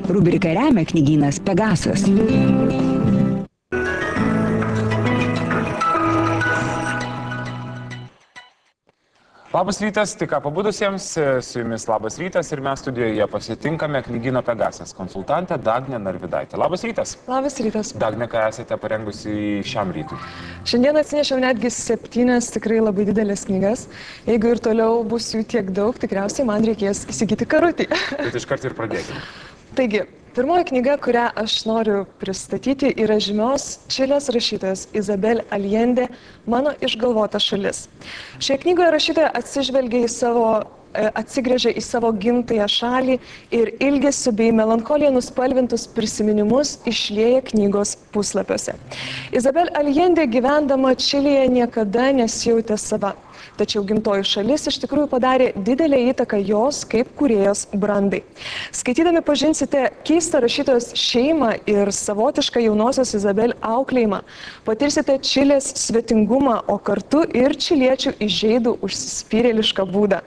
Rubriką remia knygynas Pegasas. Labas rytas, tik ką pabudusiems, su jumis labas rytas ir mes studijoje pasitinkame knygyno Pegasas konsultantę Dagnę Narvidaitę. Labas rytas. Labas rytas. Dagne, ką esate parengusi šiam rytui? Šiandien atsinešiau netgi 7 tikrai labai didelės knygas. Jeigu ir toliau bus jų tiek daug, tikriausiai man reikės įsigyti karutį. Bet iškart ir pradėkime. Taigi, pirmoji knyga, kurią aš noriu pristatyti, yra žymios Čilės rašytojos Isabel Allende Mano išgalvota šalis. Šioje knygoje rašytoja atsigręžia į savo gimtąją šalį ir ilgesiu bei melancholija nuspalvintus prisiminimus išlieja knygos puslapiuose. Isabel Allende gyvendama Čilėje niekada nesijautė sava. Tačiau gimtoji šalis iš tikrųjų padarė didelę įtaką jos kaip kūrėjos brandai. Skaitydami pažinsite keistą rašytojos šeimą ir savotišką jaunosios Isabel auklėjimą. Patirsite Čilės svetingumą, o kartu ir čiliečių įžeidų užsispyrėlišką būdą.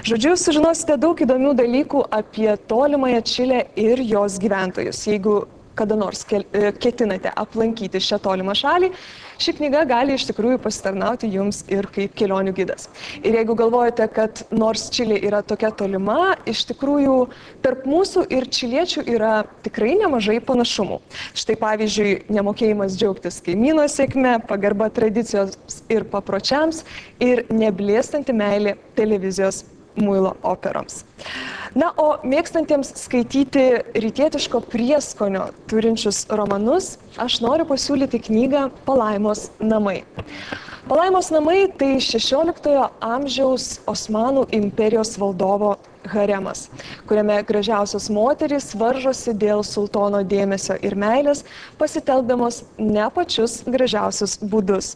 Žodžiu, sužinosite daug įdomių dalykų apie tolimąją Čilę ir jos gyventojus. Jeigu kada nors ketinate aplankyti šią tolimą šalį, ši knyga gali iš tikrųjų pasitarnauti jums ir kaip kelionių gidas. Ir jeigu galvojate, kad nors Čilė yra tokia tolima, iš tikrųjų tarp mūsų ir čiliečių yra tikrai nemažai panašumų. Štai pavyzdžiui, nemokėjimas džiaugtis kaimyno sėkme, pagarba tradicijos ir papročiams ir neblėstanti meilė televizijos muilo operoms. Na, o mėgstantiems skaityti rytietiško prieskonio turinčius romanus, aš noriu pasiūlyti knygą Palaimos namai. Palaimos namai tai 16 amžiaus Osmanų imperijos valdovo haremas, kuriame gražiausios moterys varžosi dėl sultono dėmesio ir meilės, pasitelkdamos ne pačius gražiausius būdus.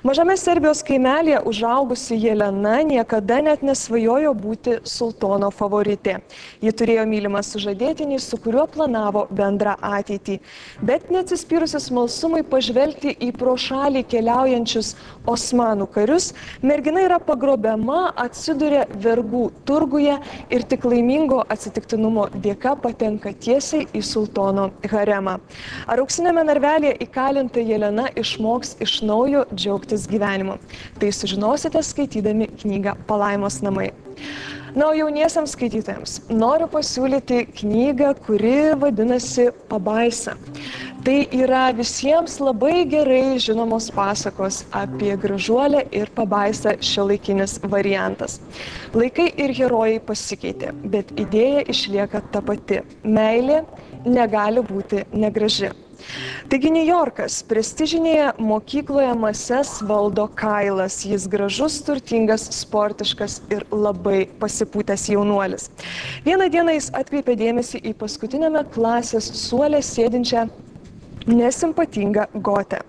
Mažame Serbijos kaimelėje užaugusi Jelena niekada net nesvajojo būti sultono favoritė. Ji turėjo mylimą sužadėtinį, su kuriuo planavo bendrą ateitį. Bet neatsispyrusi smalsumui pažvelgti į pro šalį keliaujančius Osmanų karius, mergina yra pagrobiama, atsiduria vergų turguje ir tik laimingo atsitiktinumo dėka patenka tiesiai į sultono haremą. Ar auksinėme narvelėje įkalinta Jelena išmoks iš naujo džiaugtis gyvenimu? Tai sužinosite skaitydami knygą Palaimos namai. Na, o jauniesiams skaitytojams noriu pasiūlyti knygą, kuri vadinasi Pabaisa. Tai yra visiems labai gerai žinomos pasakos apie gražuolę ir pabaisą šiuolaikinis variantas. Laikai ir herojai pasikeitė, bet idėja išlieka ta pati. Meilė negali būti negraži. Taigi Niujorkas, prestižinėje mokykloje mases valdo Kailas. Jis gražus, turtingas, sportiškas ir labai pasipūtęs jaunuolis. Vieną dieną jis atkreipė dėmesį į paskutinėme klasės suole sėdinčią nesimpatingą Gotę.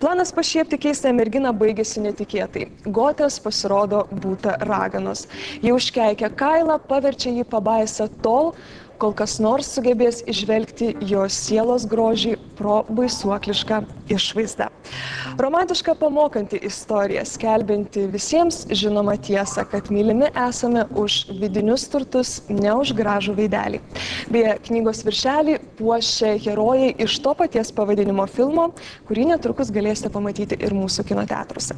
Planas pašiepti keistą merginą baigėsi netikėtai. Gotės pasirodo būta raganos. Jie užkeikia Kailą, paverčia jį pabaisą tol, kol kas nors sugebės išvelgti jos sielos grožį pro baisuoklišką išvaizdą. Romantiška pamokanti istorija, skelbianti visiems žinoma tiesą, kad mylimi esame už vidinius turtus, ne už gražų veidelį. Beje, knygos viršelį puošia herojai iš to paties pavadinimo filmo, kurį netrukus galėsite pamatyti ir mūsų kino teatruose.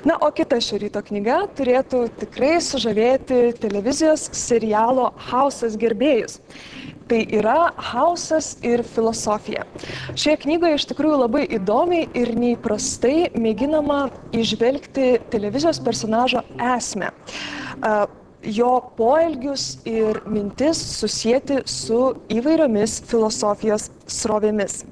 Na, o kita šio ryto knyga turėtų tikrai sužavėti televizijos serialo Hausas gerbėjus. Tai yra Hausas ir filosofija. Šioje knygoje iš tikrųjų labai įdomiai ir neįprastai mėginama įžvelgti televizijos personažo esmę. Jo poelgius ir mintis susieti su įvairiomis filosofijos srovėmis.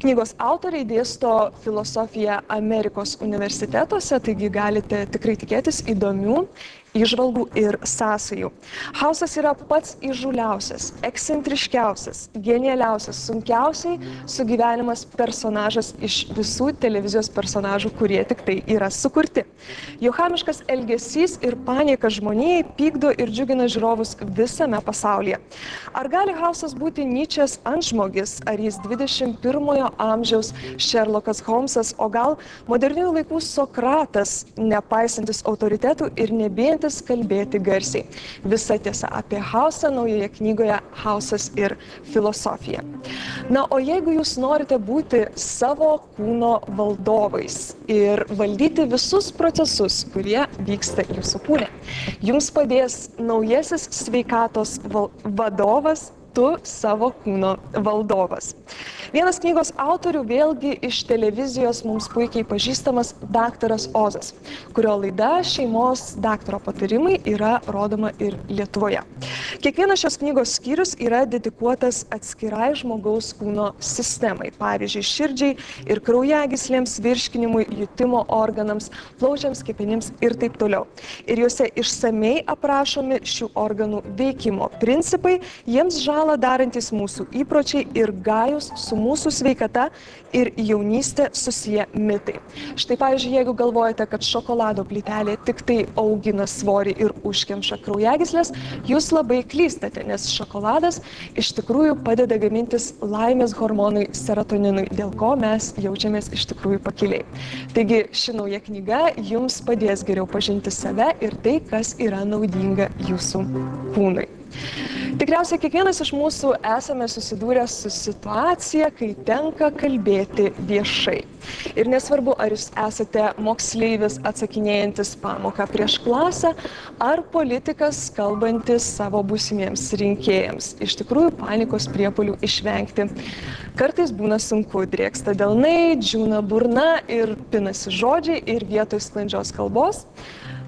Knygos autoriai dėsto filosofiją Amerikos universitetuose, taigi galite tikrai tikėtis įdomių įžvalgų ir sąsajų. Hausas yra pats įžūliausias, ekscentriškiausias, genialiausias, sunkiausiai sugyvenimas personažas iš visų televizijos personažų, kurie tik tai yra sukurti. Jo chamiškas elgesys ir panieka žmonijai pykdo ir džiugina žiūrovus visame pasaulyje. Ar gali Hausas būti Nyčės antžmogis, ar jis 21 amžiaus Sherlockas Holmsas, o gal modernių laikų Sokratas, nepaisantis autoritetų ir nebijant gebantis kalbėti garsiai. Visa tiesa apie Hausą naujoje knygoje Hausas ir filosofija. Na, o jeigu jūs norite būti savo kūno valdovais ir valdyti visus procesus, kurie vyksta jūsų kūne, jums padės naujasis sveikatos vadovas, tu savo kūno valdovas. Vienas knygos autorių vėlgi iš televizijos mums puikiai pažįstamas daktaras Ozas, kurio laida Šeimos daktaro patarimai yra rodoma ir Lietuvoje. Kiekvienas šios knygos skyrius yra dedikuotas atskirai žmogaus kūno sistemai, pavyzdžiui, širdžiai ir kraujagyslėms, virškinimui, jutimo organams, plaučiams, kepenims ir taip toliau. Ir juose išsamei aprašomi šių organų veikimo principai, jiems žalą darantis mūsų įpročiai ir gajus su mūsų sveikata ir jaunystė susiję mitai. Štai, pavyzdžiui, jeigu galvojate, kad šokolado plytelė tik tai augina svorį ir užkemša kraujagyslės, jūs labai klystate, nes šokoladas iš tikrųjų padeda gamintis laimės hormonui serotoninui, dėl ko mes jaučiamės iš tikrųjų pakiliai. Taigi, ši nauja knyga jums padės geriau pažinti save ir tai, kas yra naudinga jūsų kūnui. Tikriausiai kiekvienas iš mūsų esame susidūrę su situacija, kai tenka kalbėti viešai. Ir nesvarbu, ar jūs esate moksleivis atsakinėjantis pamoką prieš klasę, ar politikas kalbantis savo būsimiems rinkėjams. Iš tikrųjų, panikos priepuolių išvengti. Kartais būna sunku, drėksta delnai, džiūna burna ir pinasi žodžiai ir vietoj sklandžios kalbos.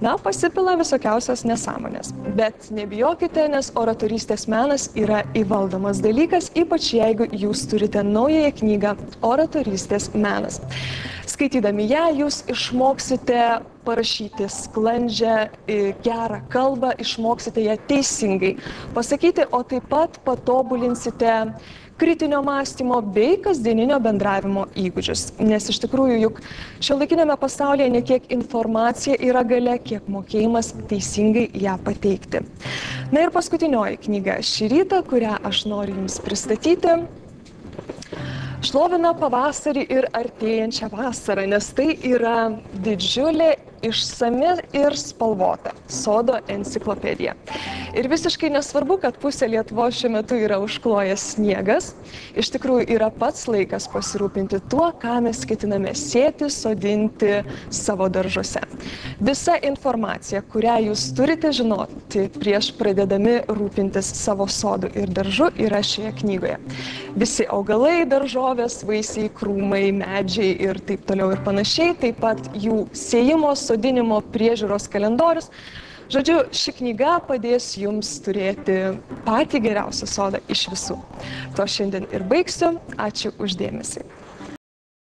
Na, pasipila visokiausios nesąmonės. Bet nebijokite, nes oratorystės menas yra įvaldomas dalykas, ypač jeigu jūs turite naująją knygą Oratorystės menas. Skaitydami ją, jūs išmoksite parašyti sklandžią, gerą kalbą, išmoksite ją teisingai pasakyti, o taip pat patobulinsite kritinio mąstymo bei kasdieninio bendravimo įgūdžius. Nes iš tikrųjų juk šiuolaikinėme pasaulyje ne kiek informacija yra galia, kiek mokėjimas teisingai ją pateikti. Na ir paskutinioji knyga šį rytą, kurią aš noriu jums pristatyti, šlovina pavasarį ir artėjančią vasarą, nes tai yra didžiulė, išsami ir spalvota sodo enciklopedija. Ir visiškai nesvarbu, kad pusė Lietuvos šiuo metu yra užklojęs sniegas, iš tikrųjų yra pats laikas pasirūpinti tuo, ką mes ketiname sėti, sodinti savo daržuose. Visa informacija, kurią jūs turite žinoti prieš pradedami rūpintis savo sodu ir daržu, yra šioje knygoje. Visi augalai, daržovės, vaisiai, krūmai, medžiai ir taip toliau ir panašiai, taip pat jų sėjimo, sodinimo, priežiūros kalendorius. Žodžiu, ši knyga padės jums turėti patį geriausią sodą iš visų. To šiandien ir baigsiu. Ačiū už dėmesį.